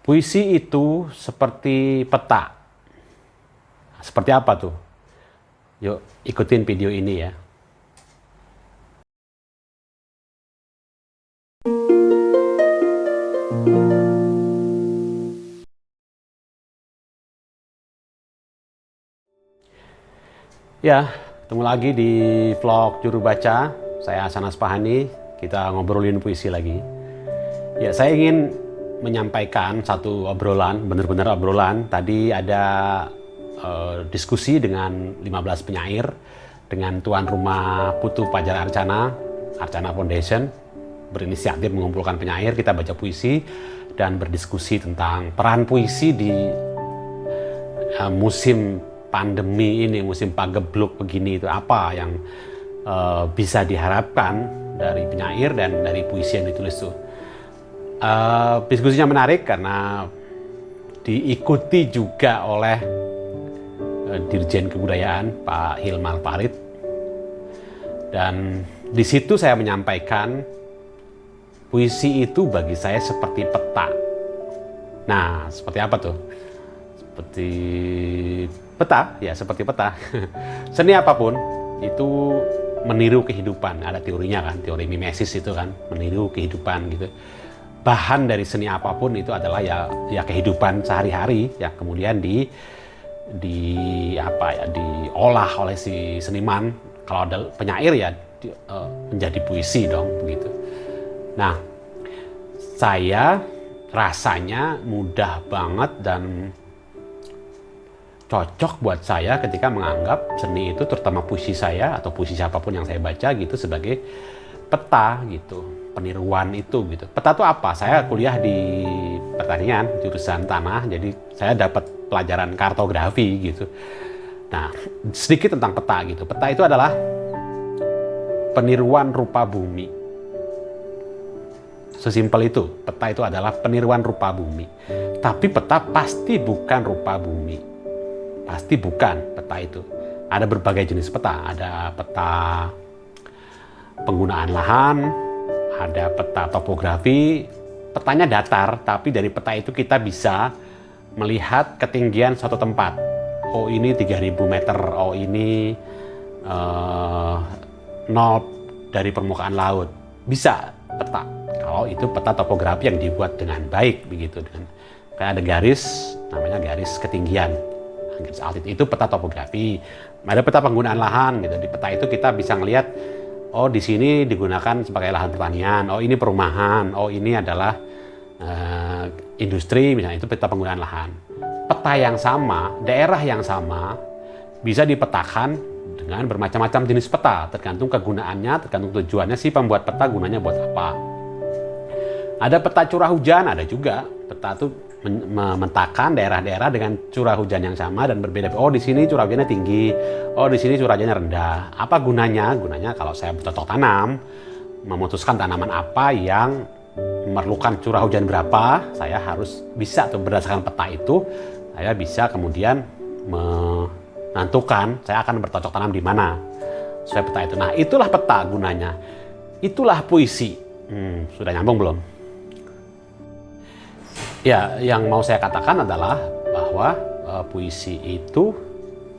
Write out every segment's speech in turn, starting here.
Puisi itu seperti peta. Seperti apa tuh? Yuk, ikutin video ini ya. Ya, ketemu lagi di vlog Juru Baca. Saya Hasan Aspahani, kita ngobrolin puisi lagi. Ya, saya ingin menyampaikan satu obrolan, benar-benar obrolan. Tadi ada diskusi dengan 15 penyair, dengan tuan rumah Putu Fajar Archana, Archana Foundation, berinisiatif mengumpulkan penyair, kita baca puisi, dan berdiskusi tentang peran puisi di musim pandemi ini, musim pagebluk begini, itu apa yang bisa diharapkan dari penyair dan dari puisi yang ditulis itu. Diskusinya menarik karena diikuti juga oleh Dirjen Kebudayaan Pak Hilmar Farid, dan di situ saya menyampaikan puisi itu bagi saya seperti peta. Nah, seperti apa tuh? Seperti peta, ya seperti peta. Seni apapun itu meniru kehidupan. Ada teorinya kan, teori mimesis itu kan, meniru kehidupan gitu. Bahan dari seni apapun itu adalah ya kehidupan sehari-hari yang kemudian diolah oleh si seniman. Kalau ada penyair ya menjadi puisi dong begitu. Nah, saya rasanya mudah banget dan cocok buat saya ketika menganggap seni itu, terutama puisi saya atau puisi siapapun yang saya baca gitu, sebagai peta gitu, peniruan itu gitu. Peta itu apa? Saya kuliah di pertanian, jurusan tanah, jadi saya dapat pelajaran kartografi gitu. Nah, sedikit tentang peta gitu. Peta itu adalah peniruan rupa bumi. Sesimpel itu, peta itu adalah peniruan rupa bumi. Tapi peta pasti bukan rupa bumi. Pasti bukan peta itu. Ada berbagai jenis peta. Ada peta penggunaan lahan, ada peta topografi. Petanya datar, tapi dari peta itu kita bisa melihat ketinggian suatu tempat. Oh, ini 3000 meter, oh ini 0 dari permukaan laut. Bisa peta. Kalau itu peta topografi yang dibuat dengan baik begitu, dengan kayak ada garis, namanya garis ketinggian. Garis altitude itu peta topografi. Ada peta penggunaan lahan gitu. Di peta itu kita bisa ngelihat, oh di sini digunakan sebagai lahan pertanian, oh ini perumahan, oh ini adalah industri, misalnya itu peta penggunaan lahan. Peta yang sama, daerah yang sama bisa dipetakan dengan bermacam-macam jenis peta, tergantung kegunaannya, tergantung tujuannya si pembuat peta gunanya buat apa. Ada peta curah hujan, ada juga peta itu memetakan daerah-daerah dengan curah hujan yang sama dan berbeda. Oh di sini curah hujannya tinggi, oh di sini curah hujannya rendah. Apa gunanya? Gunanya kalau saya bercocok tanam, memutuskan tanaman apa yang memerlukan curah hujan berapa, saya harus bisa tuh berdasarkan peta itu, saya bisa kemudian menentukan saya akan bercocok tanam di mana sesuai peta itu. Nah, itulah peta gunanya. Itulah puisi. Sudah nyambung belum? Ya, yang mau saya katakan adalah bahwa puisi itu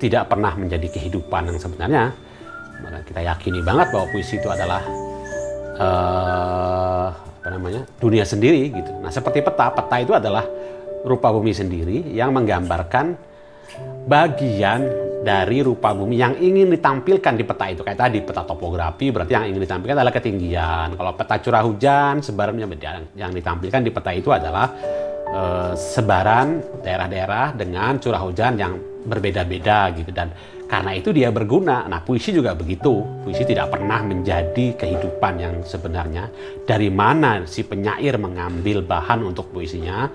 tidak pernah menjadi kehidupan yang sebenarnya. Kita yakini banget bahwa puisi itu adalah dunia sendiri gitu. Nah, seperti peta itu adalah rupa bumi sendiri yang menggambarkan bagian dari rupa bumi yang ingin ditampilkan di peta itu. Kayak tadi peta topografi, berarti yang ingin ditampilkan adalah ketinggian. Kalau peta curah hujan, sebarannya yang ditampilkan di peta itu adalah sebaran daerah-daerah dengan curah hujan yang berbeda-beda gitu. Dan karena itu dia berguna. Nah, puisi juga begitu. Puisi tidak pernah menjadi kehidupan yang sebenarnya. Dari mana si penyair mengambil bahan untuk puisinya,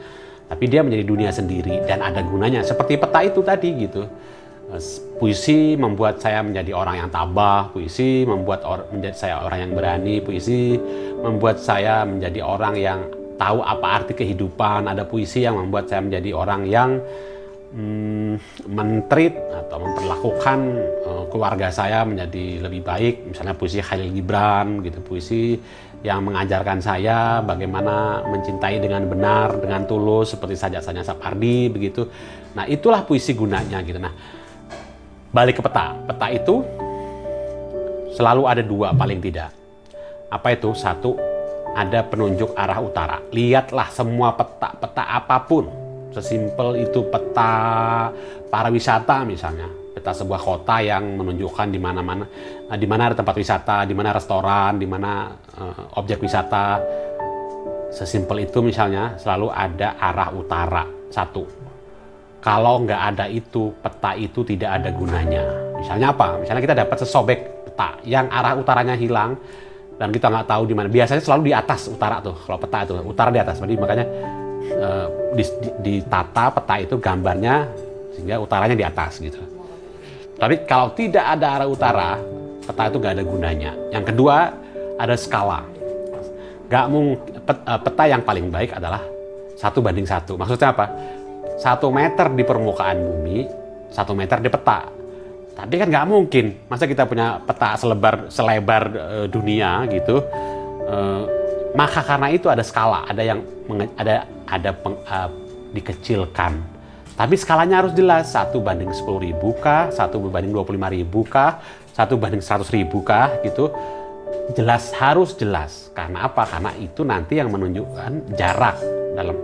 tapi dia menjadi dunia sendiri dan ada gunanya. Seperti peta itu tadi gitu. Puisi membuat saya menjadi orang yang tabah, puisi membuat menjadi saya orang yang berani, puisi membuat saya menjadi orang yang tahu apa arti kehidupan. Ada puisi yang membuat saya menjadi orang yang mentreat atau memperlakukan keluarga saya menjadi lebih baik. Misalnya puisi Khalil Gibran gitu, puisi yang mengajarkan saya bagaimana mencintai dengan benar, dengan tulus, seperti sajak-sajak Sapardi begitu. Nah, itulah puisi gunanya gitu. Nah, balik ke peta. Peta itu selalu ada dua paling tidak. Apa itu? Satu, ada penunjuk arah utara. Lihatlah semua peta apapun. Sesimpel itu peta pariwisata misalnya. Peta sebuah kota yang menunjukkan di mana-mana, di mana ada tempat wisata, di mana restoran, di mana objek wisata. Sesimpel itu misalnya selalu ada arah utara satu. Kalau nggak ada itu, peta itu tidak ada gunanya. Misalnya apa? Misalnya kita dapat sesobek peta yang arah utaranya hilang dan kita nggak tahu di mana. Biasanya selalu di atas utara tuh. Kalau peta itu utara di atas. Jadi makanya ditata peta itu gambarnya sehingga utaranya di atas gitu. Tapi kalau tidak ada arah utara, peta itu nggak ada gunanya. Yang kedua, ada skala. Nggak mungkin, peta yang paling baik adalah 1:1. Maksudnya apa? 1 meter di permukaan bumi, 1 meter di peta. Tapi kan nggak mungkin. Masa kita punya peta selebar dunia gitu. Maka karena itu ada skala, ada yang dikecilkan. Tapi skalanya harus jelas, 1:10.000 kah, 1:25.000 kah, 1:100.000 kah gitu. Jelas, harus jelas. Karena apa? Karena itu nanti yang menunjukkan jarak dalam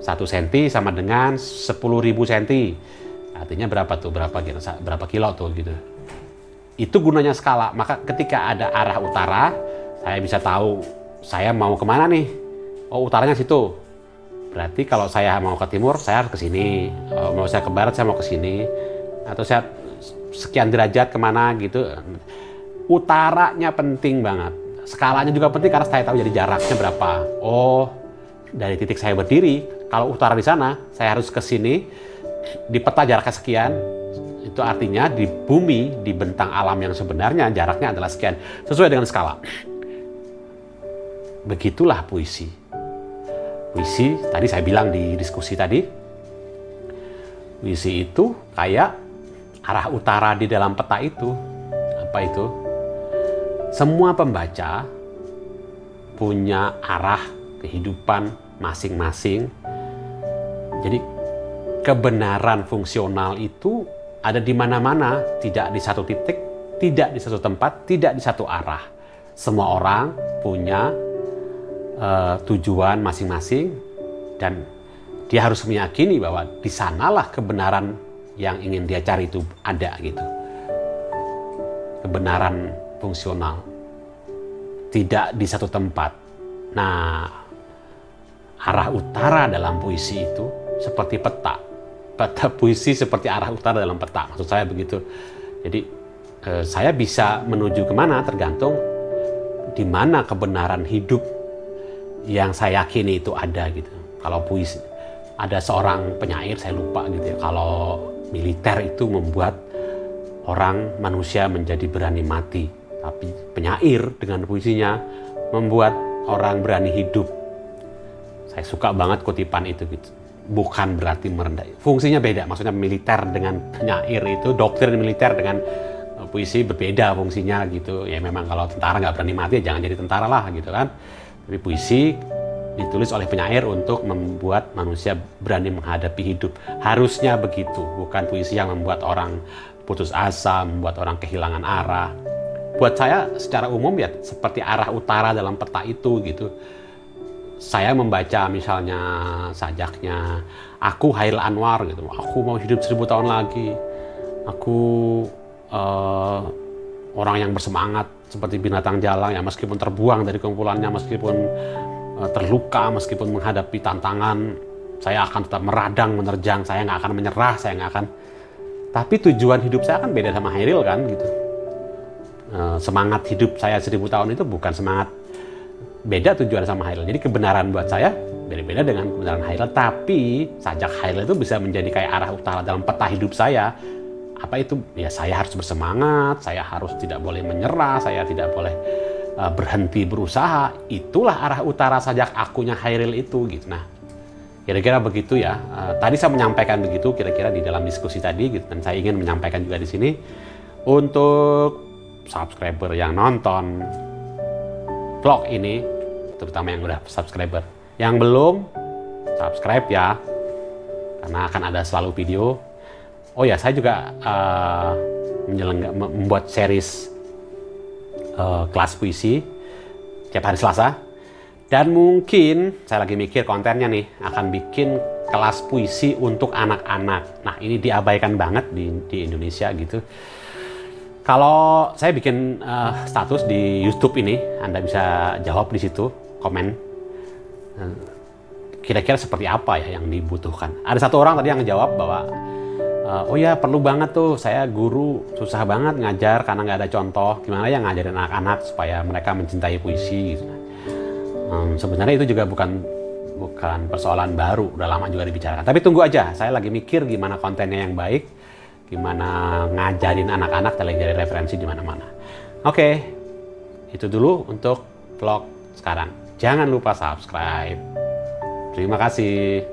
1 cm sama dengan 10.000 cm. Artinya berapa tuh? Berapa kilo tuh gitu. Itu gunanya skala. Maka ketika ada arah utara, saya bisa tahu saya mau kemana nih. Oh, utaranya situ. Berarti kalau saya mau ke timur, saya harus ke sini. Mau saya ke barat, saya mau ke sini. Atau saya sekian derajat kemana gitu. Utaranya penting banget. Skalanya juga penting karena saya tahu jadi jaraknya berapa. Oh, dari titik saya berdiri, kalau utara di sana, saya harus ke sini. Di peta jaraknya sekian. Itu artinya di bumi, di bentang alam yang sebenarnya jaraknya adalah sekian. Sesuai dengan skala. Begitulah puisi. Puisi, tadi saya bilang di diskusi tadi, puisi itu kayak arah utara di dalam peta itu. Apa itu? Semua pembaca punya arah kehidupan masing-masing. Jadi kebenaran fungsional itu ada di mana-mana, tidak di satu titik, tidak di satu tempat, tidak di satu arah. Semua orang punya tujuan masing-masing dan dia harus meyakini bahwa di sanalah kebenaran yang ingin dia cari itu ada gitu. Kebenaran fungsional tidak di satu tempat. Nah, arah utara dalam puisi itu seperti peta. Peta puisi seperti arah utara dalam peta. Maksud saya begitu. Jadi saya bisa menuju kemana tergantung di mana kebenaran hidup yang saya yakini itu ada gitu. Kalau puisi, ada seorang penyair, saya lupa gitu ya. Kalau militer itu membuat orang manusia menjadi berani mati, tapi penyair dengan puisinya membuat orang berani hidup. Saya suka banget kutipan itu gitu. Bukan berarti merendah. Fungsinya beda. Maksudnya militer dengan penyair itu, doktrin militer dengan puisi berbeda fungsinya gitu. Ya memang kalau tentara nggak berani mati, ya jangan jadi tentara lah gitu kan. Tapi puisi ditulis oleh penyair untuk membuat manusia berani menghadapi hidup. Harusnya begitu, bukan puisi yang membuat orang putus asa, membuat orang kehilangan arah. Buat saya secara umum ya seperti arah utara dalam peta itu gitu. Saya membaca misalnya sajaknya, aku Hairil Anwar gitu. Aku mau hidup 1000 tahun lagi. Aku orang yang bersemangat seperti binatang jalang ya, meskipun terbuang dari kumpulannya, meskipun terluka, meskipun menghadapi tantangan, saya akan tetap meradang, menerjang, saya nggak akan menyerah, saya nggak akan. Tapi tujuan hidup saya kan beda sama Hairil kan gitu. Semangat hidup saya 1000 tahun itu bukan semangat, beda tujuan sama Hairil. Jadi kebenaran buat saya beda-beda dengan kebenaran Hairil, tapi sajak Hairil itu bisa menjadi kayak arah utara dalam peta hidup saya. Apa itu? Ya saya harus bersemangat, saya harus tidak boleh menyerah, saya tidak boleh berhenti berusaha. Itulah arah utara sajak akunya Hairil itu gitu. Nah, kira-kira begitu ya. Tadi saya menyampaikan begitu kira-kira di dalam diskusi tadi gitu, dan saya ingin menyampaikan juga di sini untuk subscriber yang nonton. vlog ini, terutama yang udah subscriber. Yang belum, subscribe ya, karena akan ada selalu video. Oh ya, saya juga membuat series kelas puisi tiap hari Selasa. Dan mungkin saya lagi mikir kontennya nih, akan bikin kelas puisi untuk anak-anak. Nah, ini diabaikan banget di Indonesia gitu. Kalau saya bikin status di YouTube ini, Anda bisa jawab di situ, komen. Kira-kira seperti apa ya yang dibutuhkan. Ada satu orang tadi yang ngejawab bahwa, oh ya perlu banget tuh, saya guru susah banget ngajar karena nggak ada contoh. Gimana ya ngajarin anak-anak supaya mereka mencintai puisi gitu. Sebenarnya itu juga bukan persoalan baru, udah lama juga dibicarakan. Tapi tunggu aja, saya lagi mikir gimana kontennya yang baik, gimana ngajarin anak-anak, dari referensi di mana-mana. Oke, itu dulu untuk vlog sekarang. Jangan lupa subscribe. Terima kasih.